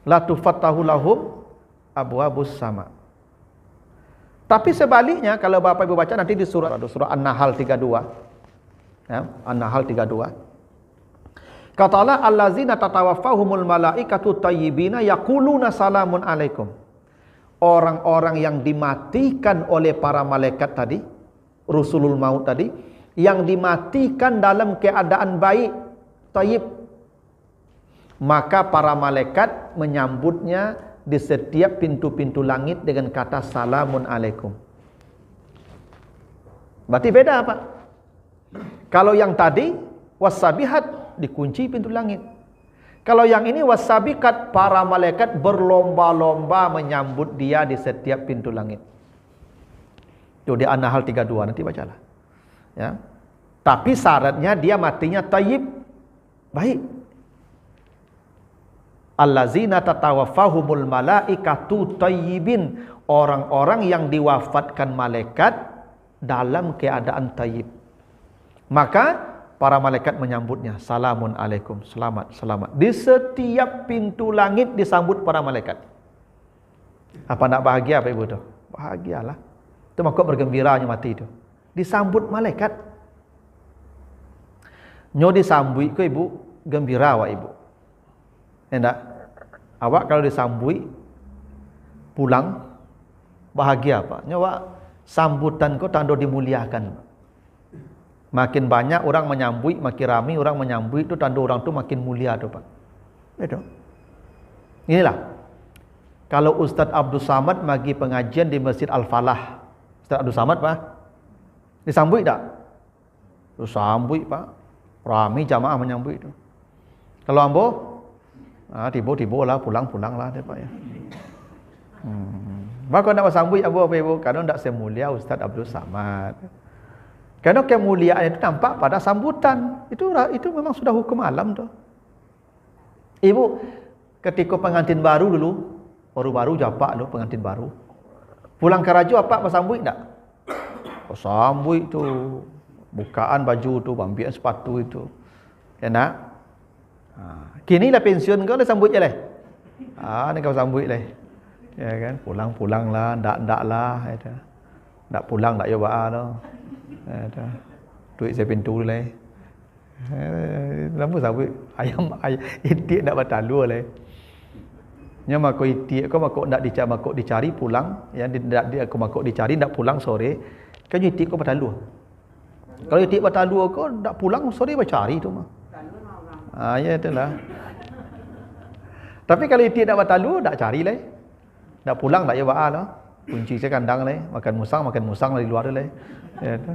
La tufattahu lahum abwabus sama. Tapi sebaliknya, kalau Bapak Ibu baca nanti di surah An-Nahl 32. Ya, An-Nahl 32. Kata Allah, allazina tatawaffahumul malaikatu tayyibina yaquluna salamun alaikum. Orang-orang yang dimatikan oleh para malaikat tadi, Rusulul Maut tadi, yang dimatikan dalam keadaan baik, tayyib, maka para malaikat menyambutnya di setiap pintu-pintu langit dengan kata salamun alaikum. Berarti beda Pak. Kalau yang tadi was-sabihat dikunci pintu langit. Kalau yang ini was-sabiqat, para malaikat berlomba-lomba menyambut dia di setiap pintu langit. Itu di An-Nahl 32, nanti bacalah. Ya. Tapi syaratnya dia matinya tayyib, baik. Allazina tatawaffahumul malaikatu tayyibin, orang-orang yang diwafatkan malaikat dalam keadaan tayyib. Maka para malaikat menyambutnya, salamun alaikum, selamat, selamat. Di setiap pintu langit disambut para malaikat. Apa nak bahagia Pak Ibu tu? Bahagialah. Itu makhluk bergembiranya mati itu. Disambut malaikat. Nyo disambut ke Ibu, gembira awak Ibu. Endak? Awak kalau disambut pulang bahagia Pak. Nyo awak sambutan kau tanda dimuliakan. Makin banyak orang menyambut, makin ramai orang menyambut, itu tanda orang tu makin mulia tu Pak. Itu. Inilah. Kalau Ustaz Abdul Samad bagi pengajian di Masjid Al-Falah. Ustaz Abdul Samad Pak, disambut tak? Disambut Pak. Ramai jamaah menyambut itu. Kalau ambo, tiba-tiba lah pulang-pulang lah dia Pak ya. Maka nak sambut ambo Pak Ibu, karena tak semulia Ustaz Abdul Samad. Karena kemuliaan itu nampak pada sambutan. Itu memang sudah hukum alam tu. Ibu, ketika pengantin baru dulu, baru-baru japak tu pengantin baru. Pulang ke raja apa sambut tak? Sambut tu, bukaan baju tu, bambian sepatu itu. Ya nak? Kini lah pensiun kau dah sambut je lah. Ni kau sambut lah. Ya kan? Pulang-pulang lah, ndak lah. Ndak pulang, ndak coba tu. Duit saya pintu lah. Lama sabut ayam itik nak batalu lah. Nya mako itik ko mako ndak dicari, mako dicari pulang, ya dia ko mako dicari ndak pulang sore. Kan itik ko batalu. Kalau itik batalu ko ndak pulang sore bercari tu mah. Ya itulah. Tapi kalau itik ndak batalu ndak cari lah. Ndak pulang ndak ya baal lah. Kunci saya kandang lah, makan musang lah di luar lah. Ya tu.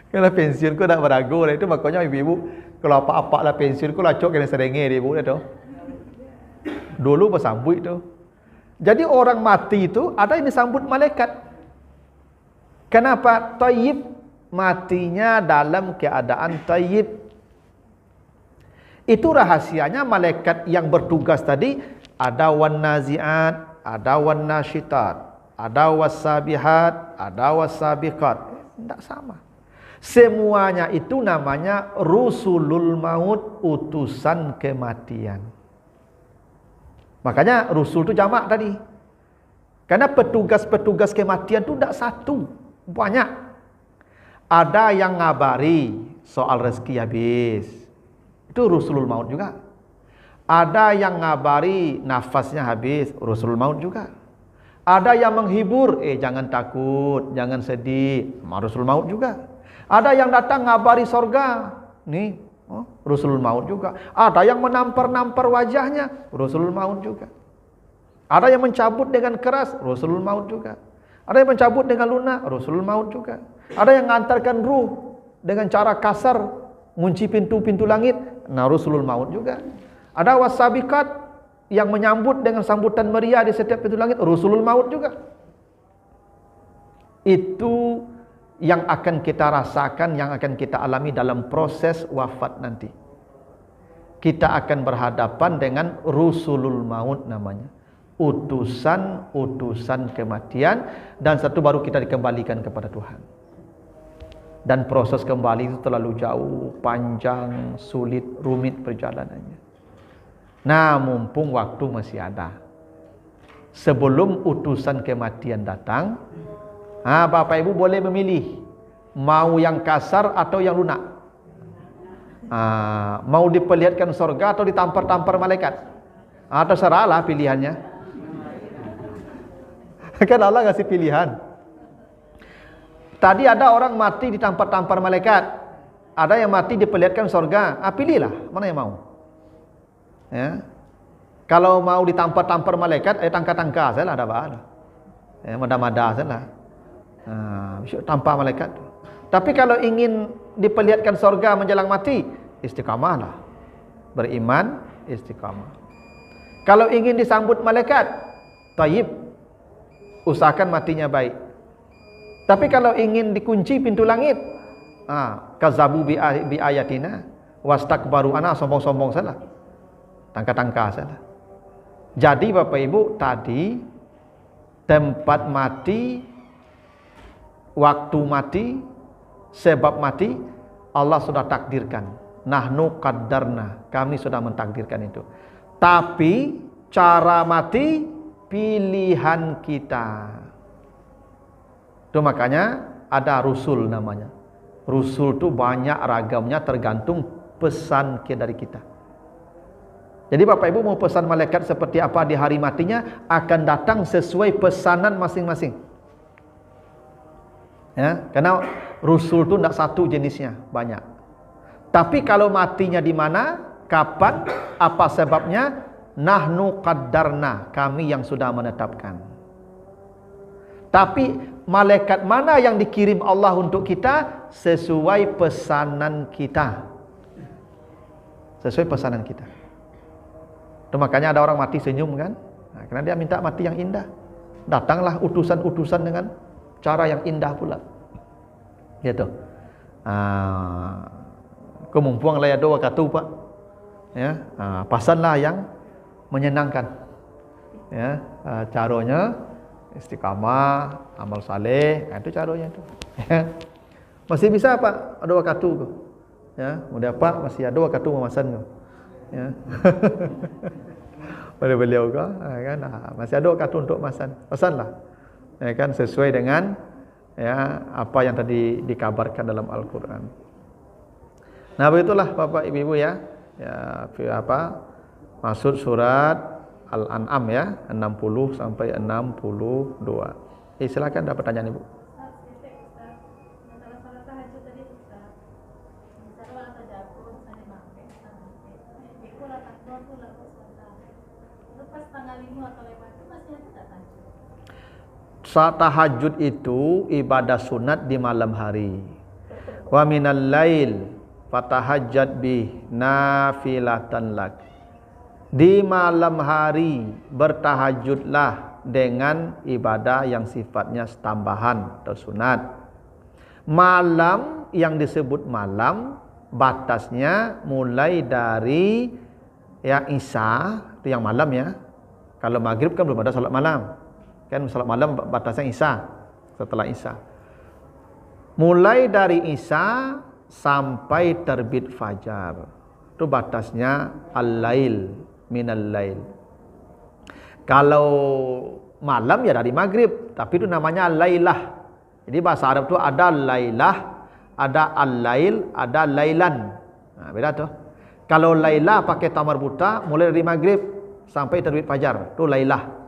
Kalau pensiun ko nak berago lah itu, makanya ibu-ibu kalau apa-apa lah pensiun ko lacok kena serenge dia ibu tu. Dulu bersambut tu. Jadi orang mati itu ada yang disambut malaikat. Kenapa? Tayyib, matinya dalam keadaan tayyib. Itu rahasianya malaikat yang bertugas tadi, ada wan naziat, ada wan nasyitat, ada wasabihat, ada wasabiqat. Tidak sama. Semuanya itu namanya rusulul maut, utusan kematian. Makanya rusul itu jamak tadi. Karena petugas-petugas kematian itu tidak satu, banyak. Ada yang ngabari soal rezeki habis, itu rusulul maut juga. Ada yang ngabari nafasnya habis, rusulul maut juga. Ada yang menghibur, jangan takut, jangan sedih, rusulul maut juga. Ada yang datang ngabari sorga, nih rusulul maut juga. Ada yang menampar-nampar wajahnya, rusulul maut juga. Ada yang mencabut dengan keras, rusulul maut juga. Ada yang mencabut dengan lunak, rusulul maut juga. Ada yang mengantarkan ruh dengan cara kasar, ngunci pintu-pintu langit, rusulul maut juga. Ada wasabiqat yang menyambut dengan sambutan meriah di setiap pintu langit, rusulul maut juga. Itu yang akan kita rasakan, yang akan kita alami dalam proses wafat nanti. Kita akan berhadapan dengan rusulul maut namanya, utusan-utusan kematian, dan satu baru kita dikembalikan kepada Tuhan. Dan proses kembali itu terlalu jauh, panjang, sulit, rumit perjalanannya. Nah, mumpung waktu masih ada, sebelum utusan kematian datang, Bapak Ibu boleh memilih mau yang kasar atau yang lunak. Mau diperlihatkan surga atau ditampar-tampar malaikat. Terserahlah pilihannya. Kan Allah kasih pilihan. Tadi ada orang mati ditampar-tampar malaikat, ada yang mati diperlihatkan surga. Pilihlah mana yang mau. Ya. Kalau mau ditampar-tampar malaikat, tangka-tangka sajalah, ada apa-apa. Mada-mada sajalah. Tanpa malaikat. Tapi kalau ingin diperlihatkan surga menjelang mati, istiqamahlah, beriman, istiqamah. Kalau ingin disambut malaikat, tayyib, usahakan matinya baik. Tapi kalau ingin dikunci pintu langit, kazabu bi ayatina wastakbaru, sombong-sombong salah, tangka-tangka salah. Jadi Bapak Ibu, tadi tempat mati, waktu mati, sebab mati, Allah sudah takdirkan. Nahnu qaddarna, kami sudah mentakdirkan itu. Tapi cara mati pilihan kita. Itu makanya ada rusul namanya. Rusul itu banyak ragamnya, tergantung pesan dari kita. Jadi Bapak Ibu mau pesan malaikat seperti apa di hari matinya, akan datang sesuai pesanan masing-masing. Ya, karena rusul itu tidak satu jenisnya, banyak. Tapi kalau matinya di mana, kapan, apa sebabnya, nahnu qaddarna, kami yang sudah menetapkan. Tapi malaikat mana yang dikirim Allah untuk kita, sesuai pesanan kita. Sesuai pesanan kita. Itu makanya ada orang mati senyum kan, karena dia minta mati yang indah. Datanglah utusan-utusan dengan cara yang indah pula. Gitu. Kemumpuan lah ya doa katu Pak. Ya, pasanlah yang menyenangkan. Ya, caranya istiqamah, amal saleh, itu caranya itu. Ya. Masih bisa Pak doa katu tu. Ya, mudah Pak masih ada doa katu memasan tu. Ya. Pada beliau kan, masih ada kata untuk masan, pesanlah, ya kan, sesuai dengan ya apa yang tadi dikabarkan dalam Al-Quran. Nah, begitulah Bapak Ibu ya. Ya, maksud surat Al-An'am ya, 60 sampai 62. Silakan ada pertanyaan Ibu. Saat tahajud itu ibadah sunat di malam hari. Wa minal lail fatahajjad bih nafilatan lak. Di malam hari bertahajudlah dengan ibadah yang sifatnya tambahan atau sunat. Malam yang disebut malam batasnya mulai dari ya Isya, itu yang malam ya. Kalau maghrib kan belum ada salat malam. Kan salat malam batasnya Isya, setelah Isya. Mulai dari Isya sampai terbit fajar. Itu batasnya al-lail, minal lail. Kalau malam ya dari maghrib, tapi itu namanya al-lailah. Jadi bahasa Arab itu ada lailah, ada al-lail, ada lailan. Nah, beda tuh. Kalau lailah pakai tamar buta mulai dari maghrib sampai terbit fajar, itu lailah.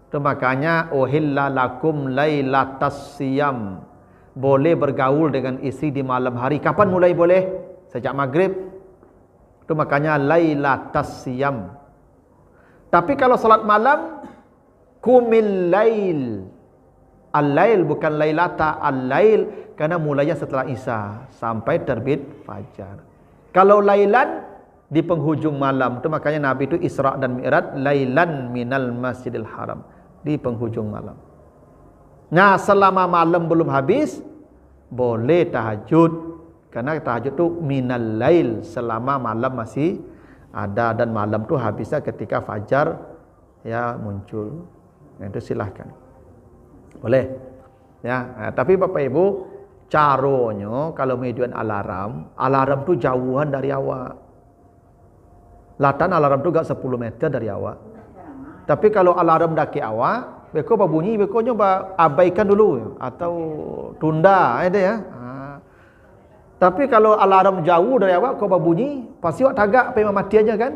Itu makanya uhilla lakum lailatas siyam. Boleh bergaul dengan istri di malam hari. Kapan mulai boleh? Sejak maghrib. Itu makanya lailatas siyam. Tapi kalau salat malam kumil lail. Al-lail bukan lailata, al-lail karena mulainya setelah Isya sampai terbit fajar. Kalau lailan di penghujung malam, itu makanya Nabi itu Isra dan Mi'raj lailan minal Masjidil Haram, di penghujung malam. Nah, selama malam belum habis boleh tahajud, karena tahajud itu minal lail, selama malam masih ada, dan malam itu habisnya ketika fajar ya muncul. Nah, itu silahkan. Boleh. Ya, tapi Bapak Ibu, caronyo kalau median alarm itu jauhan dari awak. Latan alarm itu gak 10 meter dari awak. Tapi kalau alarm daki awak, beko bunyi, beko nyoba abaikan dulu atau tunda ada ya. Tapi kalau alarm jauh dari awak kau bunyi, pasti awak tagak sampai mati aja kan.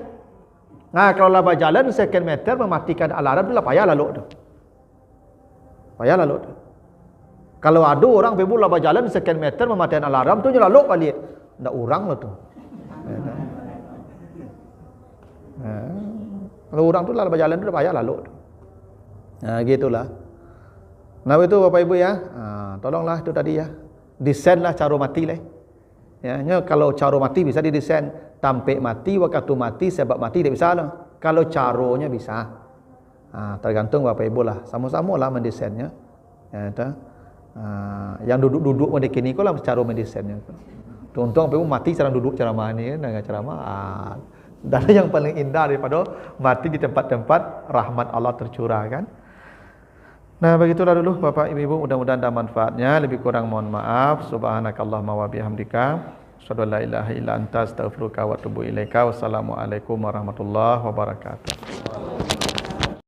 Nah, kalau laba jalan second meter mematikan alarm tu lah payah lalu tu. Payah lalu tu. Kalau ada orang pebu laba jalan second meter mematikan alarm tu je lalu balik. Ndak orang lah tu. Kalau orang tu laba jalan tu dah payah lalu tu. Nah, gitulah. Nah, itu Bapak Ibu ya. Tolonglah itu tadi ya. Desain lah cara mati lah. Ya, kalau cara mati bisa didesain tampik mati, waktu mati, sebab mati tidak bisa lah. Kalau caronya bisa. Tergantung Bapak Ibu lah. Sama-sama lah mendesainnya. Ya, yang duduk-duduk mendekini kau lah cara mendesainnya. Untung Bapak Ibu mati cara duduk cara mana dengan cara mahal. Dan yang paling indah daripada mati di tempat-tempat rahmat Allah tercurah kan. Nah, begitulah dulu Bapak Ibu, mudah-mudahan ada manfaatnya. Lebih kurang mohon maaf. Subhanakallahumma wa bihamdika, asyhadu an la ilaha illa anta, astaghfiruka wa atubu ilaika. Wassalamualaikum warahmatullahi wabarakatuh.